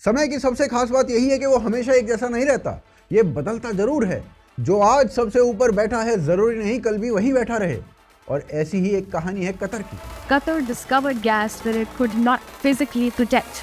समय की सबसे खास बात यही है कि वो हमेशा एक जैसा नहीं रहता, ये बदलता जरूर है। जो आज सबसे ऊपर बैठा है जरूरी नहीं कल भी वही बैठा रहे। और ऐसी ही एक कहानी है कतर की। Qatar discovered gas that it could not physically protect.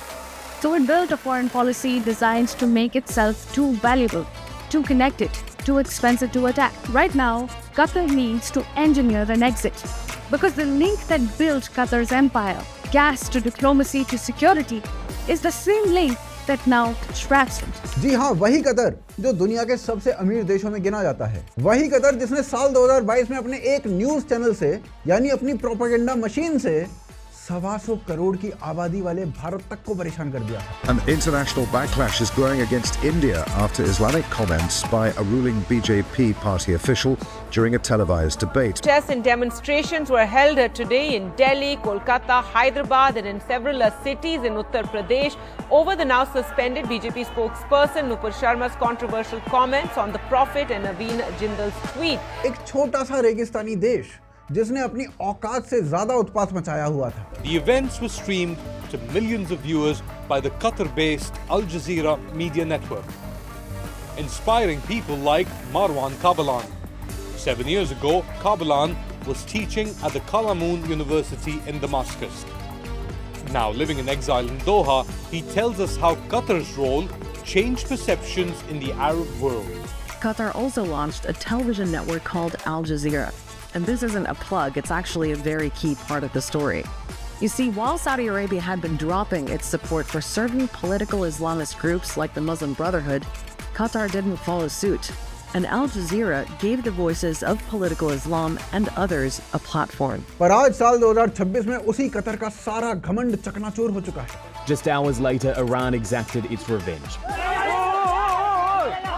So it built a foreign policy designed to make itself too valuable, too connected, too expensive to attack. Right now, Qatar needs to engineer an exit. Because the link that built Qatar's empire, gas to diplomacy to security, is the same link that now traps it. जी हाँ, वही Qatar जो दुनिया के सबसे अमीर देशों में गिना जाता है। वही कतर जिसने साल 2022 में अपने एक न्यूज चैनल से यानी अपनी प्रोपेगेंडा मशीन से 125 करोड़ की आबादी वाले भारत तक को परेशान कर दिया। An international backlash is growing against India after Islamic comments by a ruling BJP party official during a televised debate. Protests and demonstrations were held today in Delhi, Kolkata, Hyderabad and in several cities in Uttar Pradesh over the now suspended BJP spokesperson Nupur Sharma's controversial comments on the Prophet and Naveen Jindal's tweet. एक छोटा सा रेगिस्तानी देश जिसने अपनी औकात से ज्यादा उत्पात मचाया हुआ था। The events were streamed to millions of viewers by the Qatar-based Al Jazeera media network, inspiring people like Marwan Kabalan. 7 years ago, Kabalan was teaching at the Qalamun University in Damascus. Now living in exile in Doha, he tells us how Qatar's role changed perceptions in the Arab world. Qatar also launched a television network called Al Jazeera. And this isn't a plug, it's actually a very key part of the story. You see, while Saudi Arabia had been dropping its support for certain political Islamist groups like the Muslim Brotherhood, Qatar didn't follow suit. And Al Jazeera gave the voices of political Islam and others a platform. पर आज साल 2026 में उसी Qatar का सारा घमंड चकनाचूर हो चुका है। Just hours later, Iran exacted its revenge.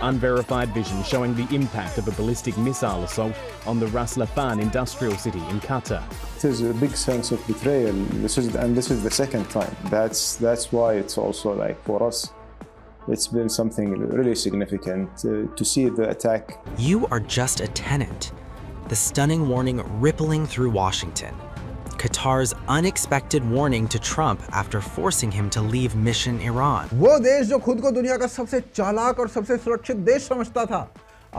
Unverified vision showing the impact of a ballistic missile assault on the Ras Laffan industrial city in Qatar. It is a big sense of betrayal. This is the second time. That's why it's also like for us, it's been something really significant to see the attack. You are just a tenant. The stunning warning rippling through Washington. Qatar's unexpected warning to Trump after forcing him to leave Mission Iran. वो देश जो खुद को दुनिया का सबसे चालाक और सबसे सुरक्षित देश समझता था,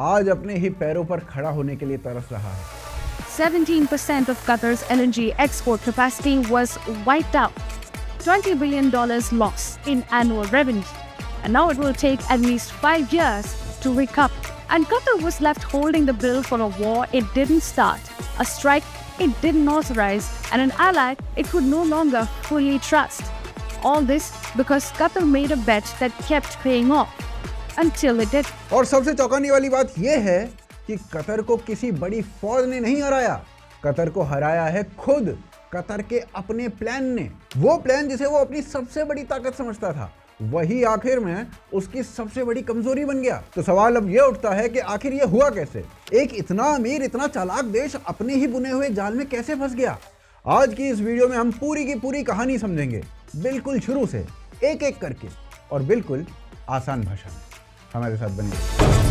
आज अपने ही पैरों पर खड़ा होने के लिए तरस रहा है। 17% of Qatar's LNG export capacity was wiped out. $20 billion loss in annual revenue. And now it will take at least 5 years to recover. And Qatar was left holding the bill for a war it didn't start, a strike it didn't authorize, and an ally it could no longer fully trust. All this because Qatar made a bet that kept paying off until it did. और सबसे चौंकाने वाली बात यह है कि Qatar को किसी बड़ी फौज ने नहीं हराया, कतर को हराया है खुद कतर के अपने प्लान ने। वो प्लान जिसे वो अपनी सबसे बड़ी ताकत समझता था, वही आखिर में उसकी सबसे बड़ी कमजोरी बन गया। तो सवाल अब ये उठता है कि आखिर ये हुआ कैसे? एक इतना अमीर इतना चालाक देश अपने ही बुने हुए जाल में कैसे फंस गया? आज की इस वीडियो में हम पूरी की पूरी कहानी समझेंगे, बिल्कुल शुरू से एक एक करके और बिल्कुल आसान भाषा में। हमारे साथ बनिए।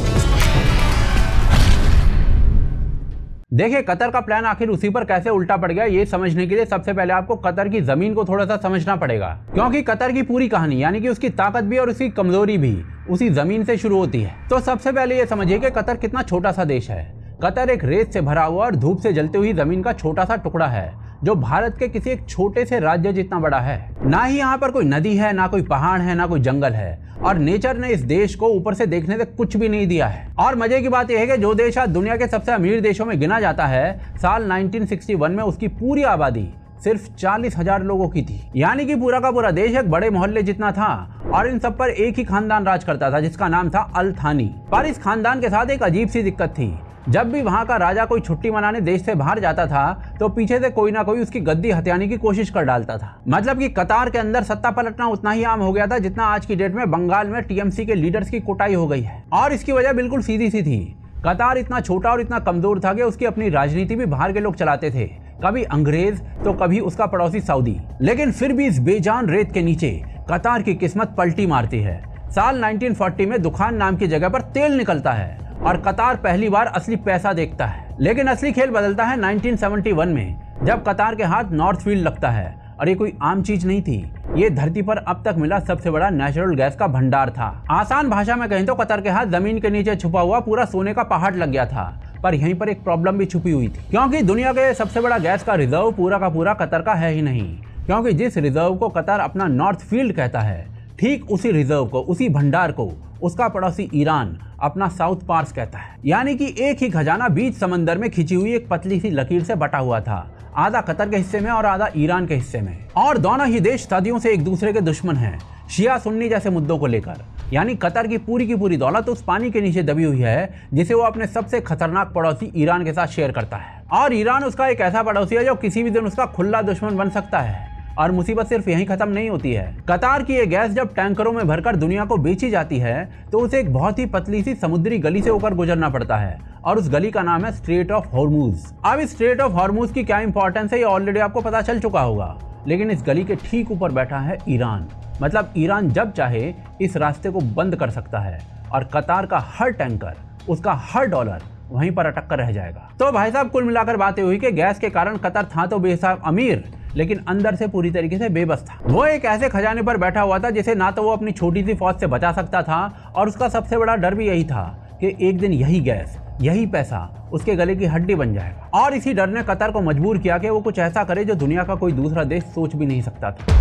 देखिए, कतर का प्लान आखिर उसी पर कैसे उल्टा पड़ गया, ये समझने के लिए सबसे पहले आपको कतर की जमीन को थोड़ा सा समझना पड़ेगा। क्योंकि कतर की पूरी कहानी यानी कि उसकी ताकत भी और उसकी कमजोरी भी उसी जमीन से शुरू होती है। तो सबसे पहले ये समझिए कि कतर कितना छोटा सा देश है। कतर एक रेत से भरा हुआ और धूप से जलती हुई जमीन का छोटा सा टुकड़ा है, जो भारत के किसी एक छोटे से राज्य जितना बड़ा है। ना ही यहाँ पर कोई नदी है, ना कोई पहाड़ है, ना कोई जंगल है, और नेचर ने इस देश को ऊपर से देखने से कुछ भी नहीं दिया है। और मजे की बात यह है कि जो देश आज दुनिया के सबसे अमीर देशों में गिना जाता है, साल 1961 में उसकी पूरी आबादी सिर्फ 40,000 लोगों की थी। यानी कि पूरा का पूरा देश एक बड़े मोहल्ले जितना था और इन सब पर एक ही खानदान राज करता था जिसका नाम था अल थानी। पर इस खानदान के साथ एक अजीब सी दिक्कत थी। जब भी वहां का राजा कोई छुट्टी मनाने देश से बाहर जाता था तो पीछे से कोई ना कोई उसकी गद्दी हथियाने की कोशिश कर डालता था। मतलब कि कतार के अंदर सत्ता पलटना उतना ही आम हो गया था जितना आज की डेट में बंगाल में टीएमसी के लीडर्स की कुटाई हो गई है। और इसकी वजह बिल्कुल सीधी सी थी। कतार इतना छोटा और इतना कमजोर था कि उसकी अपनी राजनीति भी बाहर के लोग चलाते थे, कभी अंग्रेज तो कभी उसका पड़ोसी सऊदी। लेकिन फिर भी इस बेजान रेत के नीचे कतार की किस्मत पलटी मारती है। साल 1940 में दुखान नाम की जगह पर तेल निकलता है और कतार पहली बार असली पैसा देखता है। लेकिन असली खेल बदलता है 1971 में, जब कतार के हाथ नॉर्थ फील्ड लगता है और ये कोई आम चीज नहीं थी, ये धरती पर अब तक मिला सबसे बड़ा नेचुरल गैस का भंडार था। आसान भाषा में कहें तो कतर के हाथ जमीन के नीचे छुपा हुआ पूरा सोने का पहाड़ लग गया था। पर यहीं पर एक प्रॉब्लम भी छुपी हुई थी, क्योंकि दुनिया के सबसे बड़ा गैस का रिजर्व पूरा का पूरा कतर का है ही नहीं। क्योंकि जिस रिजर्व को कतर अपना नॉर्थ फील्ड कहता है, ठीक उसी रिजर्व को, उसी भंडार को उसका पड़ोसी ईरान अपना साउथ पार्स कहता है। यानी कि एक ही खजाना बीच समंदर में खिंची हुई एक पतली सी लकीर से बटा हुआ था, आधा कतर के हिस्से में और आधा ईरान के हिस्से में। और दोनों ही देश सदियों से एक दूसरे के दुश्मन हैं, शिया सुन्नी जैसे मुद्दों को लेकर। यानी कतर की पूरी दौलत उस पानी के नीचे दबी हुई है जिसे वो अपने सबसे खतरनाक पड़ोसी ईरान के साथ शेयर करता है। और ईरान उसका एक ऐसा पड़ोसी है जो किसी भी दिन उसका खुला दुश्मन बन सकता है। और मुसीबत सिर्फ यहीं खत्म नहीं होती है। कतार की ये गैस जब टैंकरों में भरकर दुनिया को बेची जाती है तो उसे एक बहुत ही पतली सी समुद्री गली से होकर गुजरना पड़ता है, और उस गली का नाम है स्ट्रेट ऑफ हॉर्मूज। अब इस स्ट्रेट ऑफ हॉर्मूज की क्या इंपॉर्टेंस है ये ऑलरेडी आपको पता चल चुका होगा, लेकिन इस गली के ठीक ऊपर बैठा है ईरान। मतलब ईरान जब चाहे इस रास्ते को बंद कर सकता है और कतार का हर टैंकर, उसका हर डॉलर वहीं पर अटक कर रह जाएगा। तो भाई साहब, कुल मिलाकर बातें हुई कि गैस के कारण कतर था तो बेहिसाब अमीर, लेकिन अंदर से पूरी तरीके से बेबस था। वो एक ऐसे खजाने पर बैठा हुआ था जिसे ना तो वो अपनी छोटी सी फौज से बचा सकता था, और उसका सबसे बड़ा डर भी यही था कि एक दिन यही गैस, यही पैसा उसके गले की हड्डी बन जाएगा। और इसी डर ने कतर को मजबूर किया कि वो कुछ ऐसा करे जो दुनिया का कोई दूसरा देश सोच भी नहीं सकता था।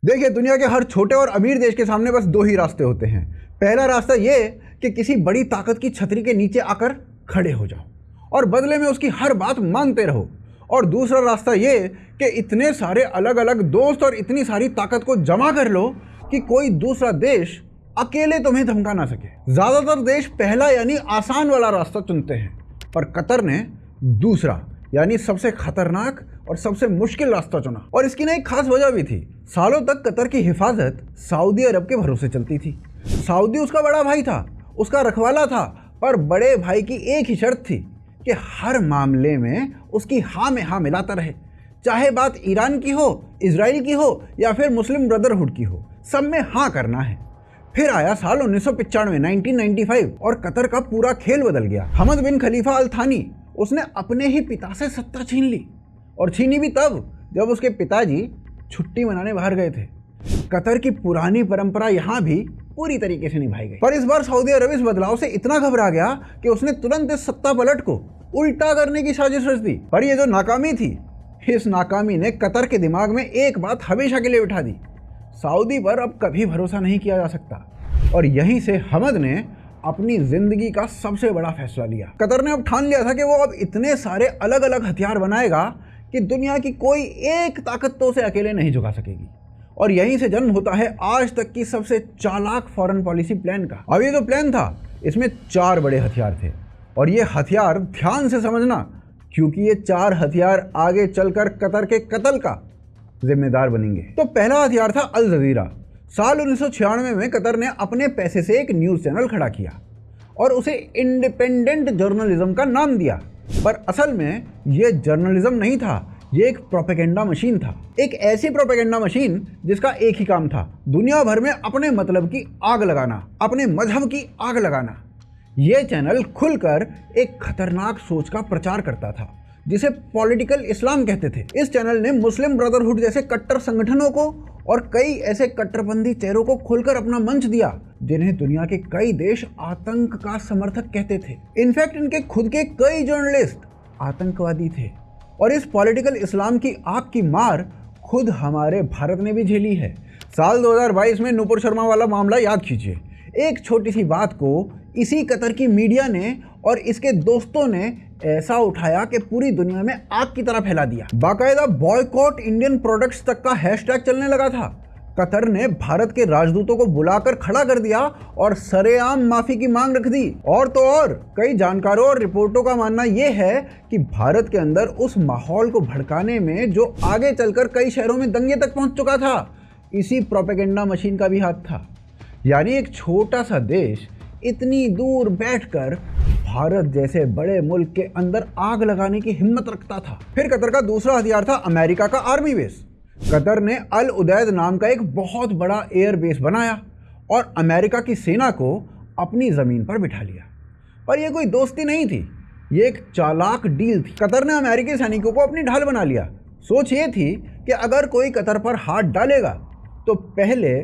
देखिए, दुनिया के हर छोटे और अमीर देश के सामने बस दो ही रास्ते होते हैं। पहला रास्ता ये कि किसी बड़ी ताकत की छतरी के नीचे आकर खड़े हो जाओ और बदले में उसकी हर बात मानते रहो। और दूसरा रास्ता ये कि इतने सारे अलग अलग दोस्त और इतनी सारी ताकत को जमा कर लो कि कोई दूसरा देश अकेले तुम्हें धमका ना सके। ज़्यादातर देश पहला यानी आसान वाला रास्ता चुनते हैं, पर कतर ने दूसरा यानी सबसे खतरनाक और सबसे मुश्किल रास्ता चुना। और इसकी ना एक खास वजह भी थी। सालों तक कतर की हिफाजत सऊदी अरब के भरोसे चलती थी। सऊदी उसका बड़ा भाई था, उसका रखवाला था, पर बड़े भाई की एक ही शर्त थी कि हर मामले में उसकी हाँ में हाँ मिलाता रहे, चाहे बात ईरान की हो, इजराइल की हो या फिर मुस्लिम ब्रदरहुड की हो, सब में हाँ करना है। फिर आया साल 1995 1995 और कतर का पूरा खेल बदल गया। हमद बिन खलीफा अल थानी, उसने अपने ही पिता से सत्ता छीन ली, और छीनी भी तब जब उसके पिताजी छुट्टी मनाने बाहर गए थे। कतर की पुरानी परंपरा यहाँ भी पूरी तरीके से निभाई गई, पर इस बार सऊदी अरब इस बदलाव से इतना घबरा गया कि उसने तुरंत इस सत्ता पलट को उल्टा करने की साजिश रच दी। पर ये जो नाकामी थी, इस नाकामी ने कतर के दिमाग में एक बात हमेशा के लिए बिठा दी, सऊदी पर अब कभी भरोसा नहीं किया जा सकता। और यहीं से हमद ने अपनी जिंदगी का सबसे बड़ा फैसला लिया। कतर ने अब ठान लिया था कि वो अब इतने सारे अलग अलग हथियार बनाएगा कि दुनिया की कोई एक ताकत तो उसे अकेले नहीं झुका सकेगी। और यहीं से जन्म होता है आज तक की सबसे चालाक फॉरेन पॉलिसी प्लान का। अब ये जो प्लान था, इसमें 4 बड़े हथियार थे, और ये हथियार ध्यान से समझना, क्योंकि ये 4 हथियार आगे चलकर कतर के कत्ल का जिम्मेदार बनेंगे। तो पहला हथियार था अल जजीरा। साल 1996 में कतर ने अपने पैसे से एक न्यूज़ चैनल खड़ा किया और उसे इंडिपेंडेंट जर्नलिज्म का नाम दिया। पर असल में ये जर्नलिज्म नहीं था, ये एक प्रोपेगेंडा मशीन था। एक ऐसी प्रोपेगेंडा मशीन जिसका एक ही काम था, दुनिया भर में अपने मतलब की आग लगाना, अपने मजहब की आग लगाना। ये चैनल खुलकर एक खतरनाक सोच का प्रचार करता था जिसे पॉलिटिकल इस्लाम कहते थे। इस चैनल ने मुस्लिम ब्रदरहुड जैसे कट्टर संगठनों को और कई ऐसे कट्टरपंथी चेहरों को खोलकर अपना मंच दिया जिन्हें दुनिया के कई देश आतंक का समर्थक कहते थे। इनफैक्ट इनके खुद के कई जर्नलिस्ट आतंकवादी थे। और इस पॉलिटिकल इस्लाम की आग की मार खुद हमारे भारत ने भी झेली है। साल 2022 में नुपुर शर्मा वाला मामला याद कीजिए। एक छोटी सी बात को इसी कतर की मीडिया ने और इसके दोस्तों ने ऐसा उठाया कि पूरी दुनिया में आग की तरह फैला दिया। बाकायदा बॉयकॉट इंडियन प्रोडक्ट्स तक का हैशटैग चलने लगा था। कतर ने भारत के राजदूतों को बुलाकर खड़ा कर दिया और सरेआम माफी की मांग रख दी। और तो और कई जानकारों और रिपोर्टों का मानना यह है कि भारत के अंदर उस माहौल को भड़काने में जो आगे चलकर कई शहरों में दंगे तक पहुंच चुका था, इसी प्रोपेगेंडा मशीन का भी हाथ था। यानी एक छोटा सा देश इतनी दूर बैठकर भारत जैसे बड़े मुल्क के अंदर आग लगाने की हिम्मत रखता था। फिर कतर का दूसरा हथियार था अमेरिका का आर्मी बेस। कतर ने अल उदैद नाम का एक बहुत बड़ा एयर बेस बनाया और अमेरिका की सेना को अपनी ज़मीन पर बिठा लिया। पर यह कोई दोस्ती नहीं थी, ये एक चालाक डील थी। कतर ने अमेरिकी सैनिकों को अपनी ढाल बना लिया। सोच ये थी कि अगर कोई कतर पर हाथ डालेगा तो पहले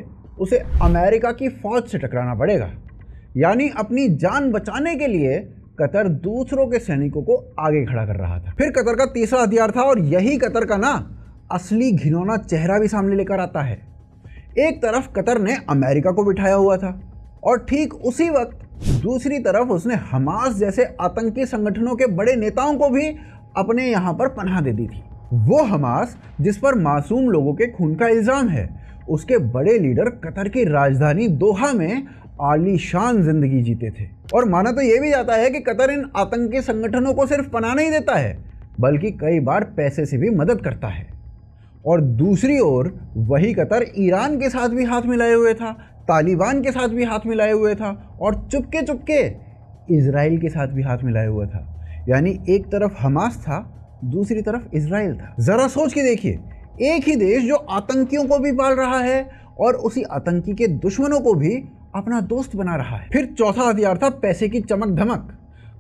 उसे अमेरिका की फौज से टकराना पड़ेगा, यानी अपनी जान बचाने के लिए कतर दूसरों के सैनिकों को आगे खड़ा कर रहा था। फिर कतर का तीसरा हथियार था, और यही कतर का ना असली घिनौना चेहरा भी सामने लेकर आता है। एक तरफ कतर ने अमेरिका को बिठाया हुआ था, और ठीक उसी वक्त दूसरी तरफ उसने हमास जैसे आतंकी संगठनों के बड़े नेताओं को भी अपने यहाँ पर पनाह दे दी थी। वो हमास जिस पर मासूम लोगों के खून का इल्ज़ाम है, उसके बड़े लीडर कतर की राजधानी दोहा में आलीशान जिंदगी जीते थे। और माना तो ये भी जाता है कि कतर इन आतंकी संगठनों को सिर्फ पनाह नहीं देता है, बल्कि कई बार पैसे से भी मदद करता है। और दूसरी ओर वही कतर ईरान के साथ भी हाथ मिलाए हुए था, तालिबान के साथ भी हाथ मिलाए हुए था, और चुपके चुपके इजराइल के साथ भी हाथ मिलाए हुआ था। यानी एक तरफ हमास था, दूसरी तरफ इजराइल था। ज़रा सोच के देखिए, एक ही देश जो आतंकियों को भी पाल रहा है और उसी आतंकी के दुश्मनों को भी अपना दोस्त बना रहा है। फिर चौथा हथियार था पैसे की चमक धमक।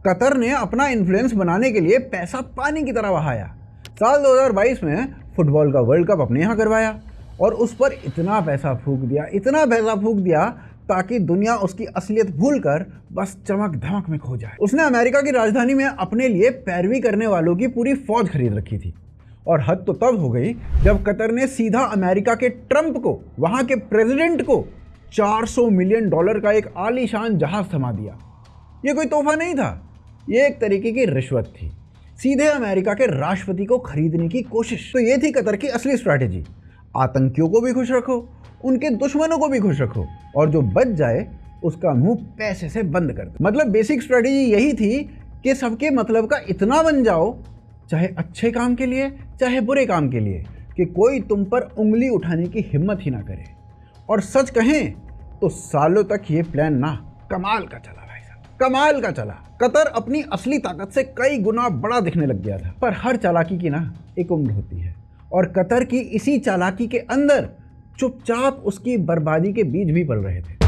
कतर ने अपना इन्फ्लुएंस बनाने के लिए पैसा पानी की तरह बहाया। साल 2022 में फुटबॉल का वर्ल्ड कप अपने यहाँ करवाया, और उस पर इतना पैसा फूंक दिया ताकि दुनिया उसकी असलियत भूलकर बस चमक धमक में खो जाए। उसने अमेरिका की राजधानी में अपने लिए पैरवी करने वालों की पूरी फौज खरीद रखी थी। और हद तो तब हो गई जब कतर ने सीधा अमेरिका के ट्रंप को, वहां के प्रेसिडेंट को, $400 मिलियन का एक आलीशान जहाज थमा दिया। ये कोई तोहफा नहीं था, ये एक तरीके की रिश्वत थी, सीधे अमेरिका के राष्ट्रपति को खरीदने की कोशिश। तो ये थी कतर की असली स्ट्रैटेजी। आतंकियों को भी खुश रखो, उनके दुश्मनों को भी खुश रखो, और जो बच जाए उसका मुंह पैसे से बंद कर दो। मतलब बेसिक स्ट्रैटेजी यही थी कि सबके मतलब का इतना बन जाओ, चाहे अच्छे काम के लिए चाहे बुरे काम के लिए, कि कोई तुम पर उंगली उठाने की हिम्मत ही ना करे। और सच कहें तो सालों तक ये प्लान ना कमाल का चला भाई साहब, कमाल का चला। कतर अपनी असली ताकत से कई गुना बड़ा दिखने लग गया था। पर हर चालाकी की ना एक उम्र होती है, और कतर की इसी चालाकी के अंदर चुपचाप उसकी बर्बादी के बीज भी पल रहे थे।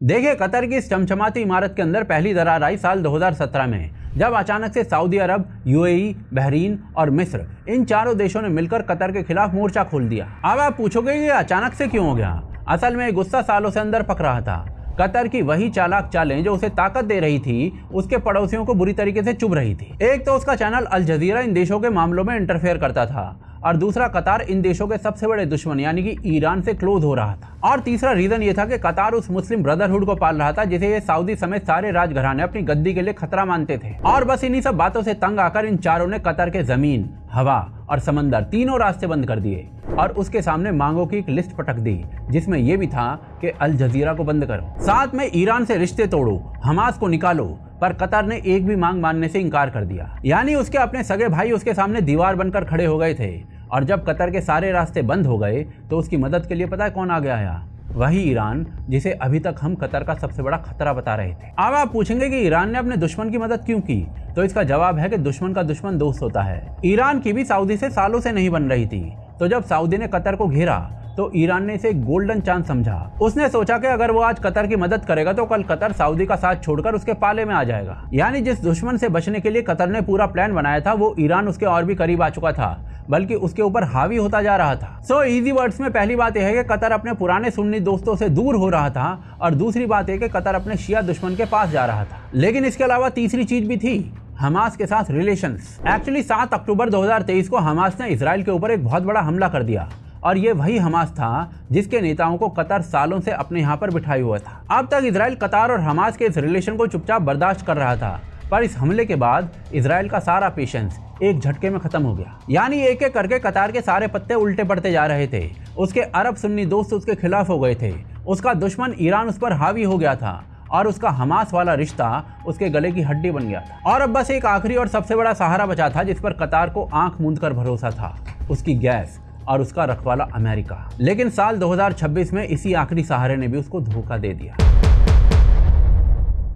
देखिए, कतर की इस चमचमाती इमारत के अंदर पहली दरार आई साल 2017 में, जब अचानक से सऊदी अरब, यूएई, बहरीन और मिस्र, इन चारों देशों ने मिलकर कतर के खिलाफ मोर्चा खोल दिया। अब आप पूछोगे ये अचानक से क्यों हो गया? असल में गुस्सा सालों से अंदर पक रहा था। कतर की वही चालाक चालें जो उसे ताकत दे रही थी, उसके पड़ोसियों को बुरी तरीके से चुभ रही थी। एक तो उसका चैनल अल जजीरा इन देशों के मामलों में इंटरफेयर करता था, और दूसरा कतार इन देशों के सबसे बड़े दुश्मन यानी कि ईरान से क्लोज हो रहा था। और तीसरा रीजन ये था कि कतार उस मुस्लिम ब्रदरहुड को पाल रहा था जिसे ये सऊदी समेत सारे राजघराने अपनी गद्दी के लिए खतरा मानते थे। और बस इन्हीं सब बातों से तंग आकर इन चारों ने कतर के जमीन, हवा और समंदर तीनों रास्ते बंद कर दिए, और उसके सामने मांगों की एक लिस्ट पटक दी, जिसमें यह भी था कि अल जजीरा को बंद करो, साथ में ईरान से रिश्ते तोड़ो, हमास को निकालो। पर कतर ने एक भी मांग मानने से इनकार कर दिया। यानी उसके अपने सगे भाई उसके सामने दीवार बनकर खड़े हो गए थे। और जब कतर के सारे रास्ते बंद हो गए तो उसकी मदद के लिए पता है कौन आ गया है? वही ईरान, जिसे अभी तक हम कतर का सबसे बड़ा खतरा बता रहे थे। अब आप पूछेंगे कि ईरान ने अपने दुश्मन की मदद क्यों की? तो इसका जवाब है कि दुश्मन का दुश्मन दोस्त होता है। ईरान की भी सऊदी से सालों से नहीं बन रही थी, तो जब सऊदी ने कतर को घेरा तो ईरान ने इसे गोल्डन चांस समझा। उसने सोचा कि अगर वो आज कतर की मदद करेगा तो कल कतर सऊदी का साथ छोड़कर उसके पाले में आ जाएगा। यानी जिस दुश्मन से बचने के लिए कतर ने पूरा प्लान बनाया था, वो ईरान उसके और भी करीब आ चुका था, बल्कि उसके ऊपर हावी होता जा रहा था। सो इजी वर्ड्स में पहली बात यह है कि कतर अपने पुराने सुन्नी दोस्तों से दूर हो रहा था, और दूसरी बात यह कि कतर अपने शिया दुश्मन के पास जा रहा था। लेकिन इसके अलावा तीसरी चीज भी थी, हमास के साथ रिलेशंस। एक्चुअली 7 अक्टूबर 2023 को हमास ने इजराइल के ऊपर एक बहुत बड़ा हमला कर दिया, और ये वही हमास था जिसके नेताओं को कतर सालों से अपने यहाँ पर बिठाए हुआ था। अब तक इजराइल कतार और हमास के इस रिलेशन को चुपचाप बर्दाश्त कर रहा था, पर इस हमले के बाद इजराइल का सारा पेशेंस एक झटके में खत्म हो गया। यानी एक एक करके कतार के सारे पत्ते उल्टे पड़ते जा रहे थे। उसके अरब सुन्नी दोस्त उसके खिलाफ हो गए थे, उसका दुश्मन ईरान उस पर हावी हो गया था, और उसका हमास वाला रिश्ता उसके गले की हड्डी बन गया था। और अब बस एक आखिरी और सबसे बड़ा सहारा बचा था जिस पर कतार को आंख मूंद कर भरोसा था, उसकी गैस और उसका रखवाला अमेरिका। लेकिन साल 2026 में इसी आखिरी सहारे ने भी उसको धोखा दे दिया।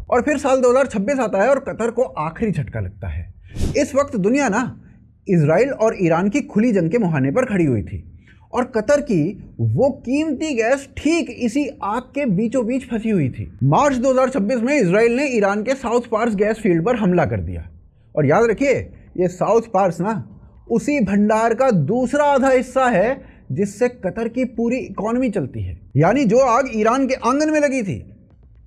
और फिर साल 2026 आता है और कतर को आखिरी झटका लगता है। इस वक्त दुनिया ना इजराइल और ईरान की खुली जंग के मुहाने पर खड़ी हुई थी, और कतर की वो कीमती गैस ठीक इसी आग के बीचों बीच फंसी हुई थी। मार्च 2026 में इजराइल ने ईरान के साउथ पार्स गैस फील्ड पर हमला कर दिया। और याद रखिए, ये साउथ पार्स ना उसी भंडार का दूसरा आधा हिस्सा है जिससे कतर की पूरी इकोनॉमी चलती है। यानी जो आग ईरान के आंगन में लगी थी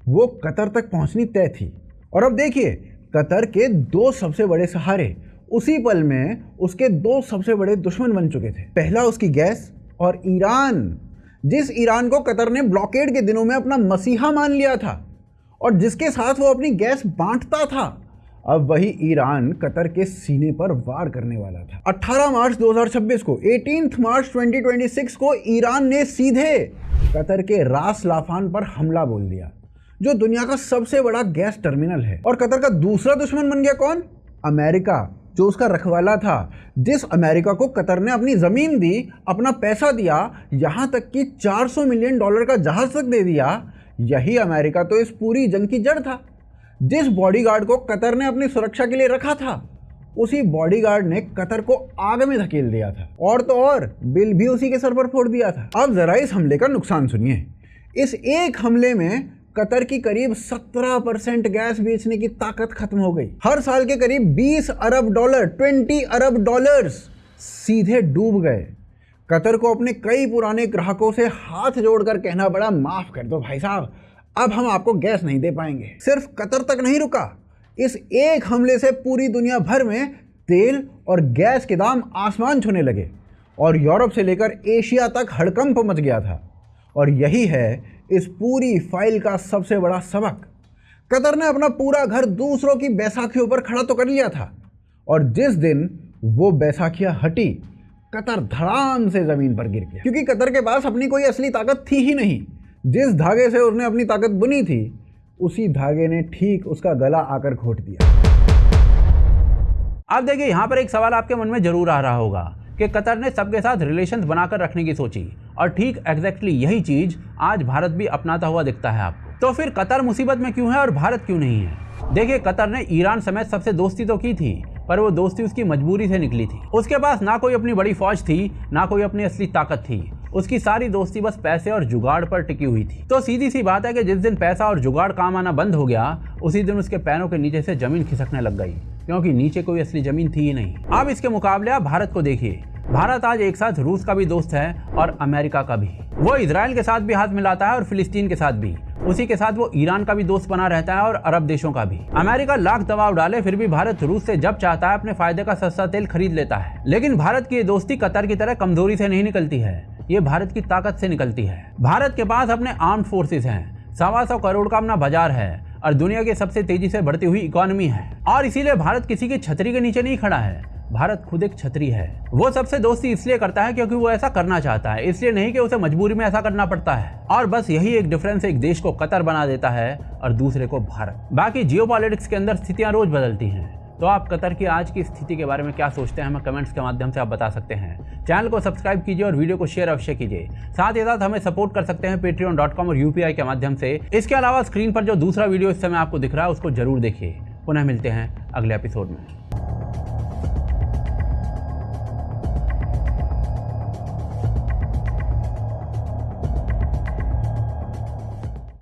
वो कतर तक पहुंचनी तय थी। और अब देखिए, कतर के दो सबसे बड़े सहारे उसी पल में उसके दो सबसे बड़े दुश्मन बन चुके थे। पहला उसकी गैस और ईरान, जिस ईरान को कतर ने ब्लॉकेड के दिनों में अपना मसीहा मान लिया था और जिसके साथ वो अपनी गैस बांटता था। अब वही ईरान कतर के सीने पर वार करने वाला था। 18 मार्च 2026 को 18 मार्च 2026 को ईरान ने सीधे कतर के रास लाफान पर हमला बोल दिया, जो दुनिया का सबसे बड़ा गैस टर्मिनल है। और कतर का दूसरा दुश्मन बन गया कौन? अमेरिका, जो उसका रखवाला था। जिस अमेरिका को कतर ने अपनी ज़मीन दी, अपना पैसा दिया, यहाँ तक कि $400 मिलियन का जहाज तक दे दिया। यही अमेरिका तो इस पूरी जंग की जड़ था। जिस बॉडीगार्ड को कतर ने अपनी सुरक्षा के लिए रखा था, उसी बॉडीगार्ड ने कतर को आग में धकेल दिया था। और तो और बिल भी उसी के सर पर फोड़ दिया था। अब ज़रा इस हमले का नुकसान सुनिए। इस एक हमले में कतर की करीब 17% गैस बेचने की ताकत खत्म हो गई। हर साल के करीब $20 अरब, 20 अरब डॉलर्स सीधे डूब गए। कतर को अपने कई पुराने ग्राहकों से हाथ जोड़कर कहना पड़ा, माफ़ कर दो भाई साहब, अब हम आपको गैस नहीं दे पाएंगे। सिर्फ कतर तक नहीं रुका, इस एक हमले से पूरी दुनिया भर में तेल और गैस के दाम आसमान छूने लगे और यूरोप से लेकर एशिया तक हड़कंप मच गया था। और यही है इस पूरी फाइल का सबसे बड़ा सबक। कतर ने अपना पूरा घर दूसरों की बैसाखियों पर खड़ा तो कर लिया था, और जिस दिन वो बैसाखियां हटी, कतर धड़ाम से ज़मीन पर गिर गया। क्योंकि कतर के पास अपनी कोई असली ताकत थी ही नहीं। जिस धागे से उसने अपनी ताकत बुनी थी, उसी धागे ने ठीक उसका गला आकर घोट दिया। अब देखिए, यहाँ पर एक सवाल आपके मन में जरूर आ रहा होगा कि कतर ने सबके साथ रिलेशंस बनाकर रखने की सोची, और ठीक एग्जैक्टली यही चीज़ आज भारत भी अपनाता हुआ दिखता है आपको। तो फिर कतर मुसीबत में क्यों है और भारत क्यों नहीं है? देखिए, कतर ने ईरान समेत सबसे दोस्ती तो की थी, पर वो दोस्ती उसकी मजबूरी से निकली थी। उसके पास ना कोई अपनी बड़ी फौज थी, ना कोई अपनी असली ताकत थी। उसकी सारी दोस्ती बस पैसे और जुगाड़ पर टिकी हुई थी। तो सीधी सी बात है कि जिस दिन पैसा और जुगाड़ काम आना बंद हो गया, उसी दिन उसके पैरों के नीचे से जमीन खिसकने लग गई, क्योंकि नीचे कोई असली जमीन थी ही नहीं। अब इसके मुकाबले आप भारत को देखिए। भारत आज एक साथ रूस का भी दोस्त है और अमेरिका का भी। वो इजराइल के साथ भी हाथ मिलाता है और फिलिस्तीन के साथ भी। उसी के साथ वो ईरान का भी दोस्त बना रहता है और अरब देशों का भी। अमेरिका लाख दबाव डाले, फिर भी भारत रूस से जब चाहता है अपने फायदे का सस्ता तेल खरीद लेता है। लेकिन भारत की ये दोस्ती कतर की तरह कमजोरी से नहीं निकलती है, ये भारत की ताकत से निकलती है। भारत के पास अपने आर्म्ड फोर्सेस हैं, 125 करोड़ का अपना बाजार है और दुनिया की सबसे तेजी से बढ़ती हुई इकोनॉमी है। और इसीलिए भारत किसी की छतरी के नीचे नहीं खड़ा है, भारत खुद एक छतरी है। वो सबसे दोस्ती इसलिए करता है क्योंकि वो ऐसा करना चाहता है, इसलिए नहीं कि उसे मजबूरी में ऐसा करना पड़ता है। और बस यही एक डिफरेंस एक देश को कतर बना देता है और दूसरे को भारत। बाकी जियोपॉलिटिक्स के अंदर स्थितियां रोज बदलती हैं। तो आप कतर की आज की स्थिति के बारे में क्या सोचते हैं, हमें कमेंट्स के माध्यम से आप बता सकते हैं। चैनल को सब्सक्राइब कीजिए और वीडियो को शेयर अवश्य कीजिए। साथ ही साथ हमें सपोर्ट कर सकते हैं patreon.com और UPI के माध्यम से। इसके अलावा स्क्रीन पर जो दूसरा वीडियो इस समय आपको दिख रहा है उसको जरूर देखिए। पुनः मिलते हैं अगले एपिसोड में।